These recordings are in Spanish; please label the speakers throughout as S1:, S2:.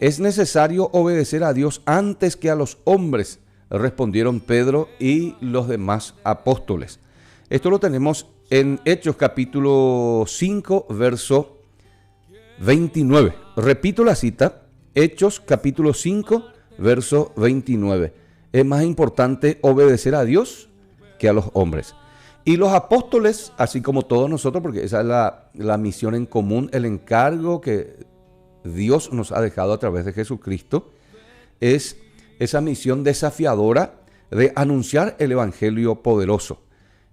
S1: Es necesario obedecer a Dios antes que a los hombres, respondieron Pedro y los demás apóstoles. Esto lo tenemos en Hechos capítulo 5, verso 29. Repito la cita, Hechos capítulo 5, verso 29. Es más importante obedecer a Dios que a los hombres. Y los apóstoles, así como todos nosotros, porque esa es la misión en común, el encargo que Dios nos ha dejado a través de Jesucristo, es esa misión desafiadora de anunciar el evangelio poderoso.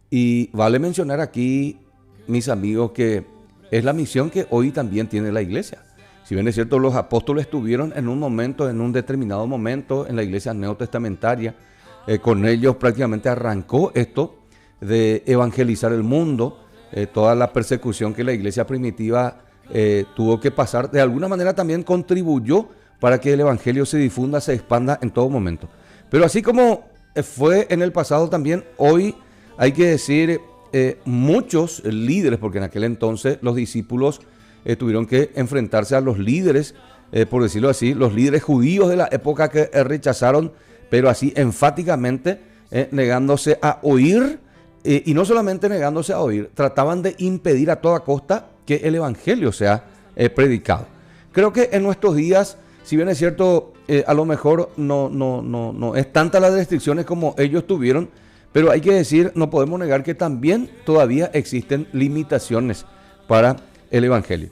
S1: Y vale mencionar aquí, mis amigos, que es la misión que hoy también tiene la iglesia. Si bien es cierto, los apóstoles estuvieron en un determinado momento en la iglesia neotestamentaria, con ellos prácticamente arrancó esto de evangelizar el mundo, toda la persecución que la iglesia primitiva tuvo que pasar, de alguna manera también contribuyó para que el evangelio se difunda, se expanda en todo momento. Pero así como fue en el pasado también, hoy hay que decir muchos líderes, porque en aquel entonces los discípulos tuvieron que enfrentarse a los líderes, por decirlo así, los líderes judíos de la época que rechazaron, pero así enfáticamente, negándose a oír, y no solamente negándose a oír, trataban de impedir a toda costa que el evangelio sea predicado. Creo que en nuestros días, si bien es cierto, a lo mejor no es tantas las restricciones como ellos tuvieron, pero hay que decir, no podemos negar que también todavía existen limitaciones para el evangelio.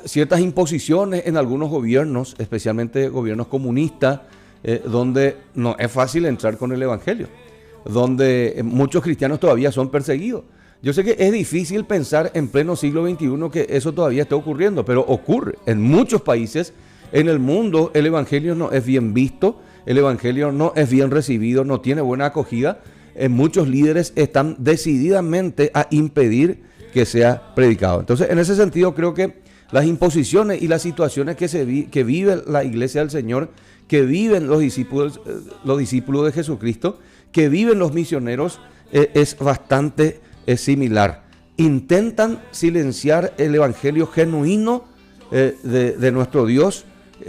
S1: Ciertas imposiciones en algunos gobiernos, especialmente gobiernos comunistas, donde no es fácil entrar con el evangelio, donde muchos cristianos todavía son perseguidos. Yo sé que es difícil pensar en pleno siglo XXI que eso todavía esté ocurriendo, pero ocurre. En muchos países en el mundo el evangelio no es bien visto, el evangelio no es bien recibido, no tiene buena acogida. Muchos líderes están decididamente a impedir que sea predicado. Entonces, en ese sentido, creo que las imposiciones y las situaciones que vive la iglesia del Señor, que viven los discípulos de Jesucristo, que viven los misioneros, es bastante similar. Intentan silenciar el evangelio genuino de nuestro Dios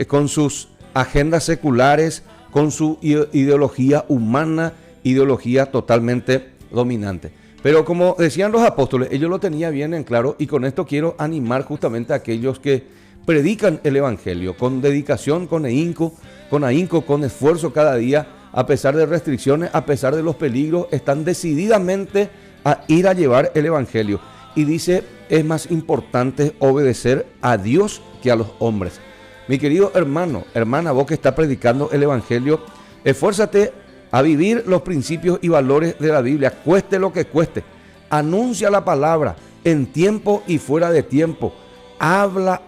S1: con sus agendas seculares, con su ideología humana, ideología totalmente dominante. Pero como decían los apóstoles, ellos lo tenían bien en claro, y con esto quiero animar justamente a aquellos que predican el evangelio con dedicación, con ahínco, con esfuerzo cada día, a pesar de restricciones, a pesar de los peligros, están decididamente a ir a llevar el evangelio. Y dice, es más importante obedecer a Dios que a los hombres. Mi querido hermano, hermana, vos que estás predicando el evangelio, esfuérzate a vivir los principios y valores de la Biblia, cueste lo que cueste. Anuncia la palabra en tiempo y fuera de tiempo. Habla,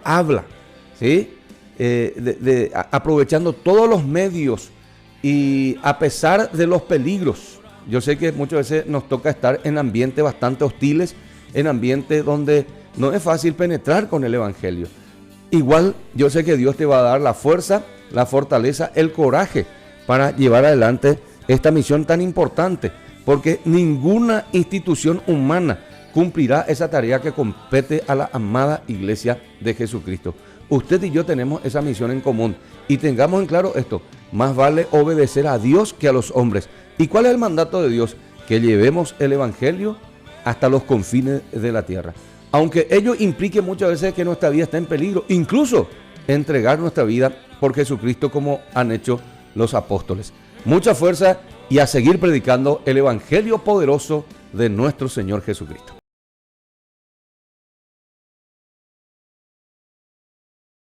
S1: ¿sí? Aprovechando todos los medios y a pesar de los peligros. Yo sé que muchas veces nos toca estar en ambientes bastante hostiles, en ambientes donde no es fácil penetrar con el evangelio. Igual yo sé que Dios te va a dar la fuerza, la fortaleza, el coraje para llevar adelante esta misión tan importante, porque ninguna institución humana cumplirá esa tarea que compete a la amada iglesia de Jesucristo. Usted y yo tenemos esa misión en común, y tengamos en claro esto: más vale obedecer a Dios que a los hombres. ¿Y cuál es el mandato de Dios? Que llevemos el evangelio hasta los confines de la tierra, aunque ello implique muchas veces que nuestra vida está en peligro, incluso entregar nuestra vida por Jesucristo, como han hecho los apóstoles. Mucha fuerza y a seguir predicando el evangelio poderoso de nuestro Señor Jesucristo.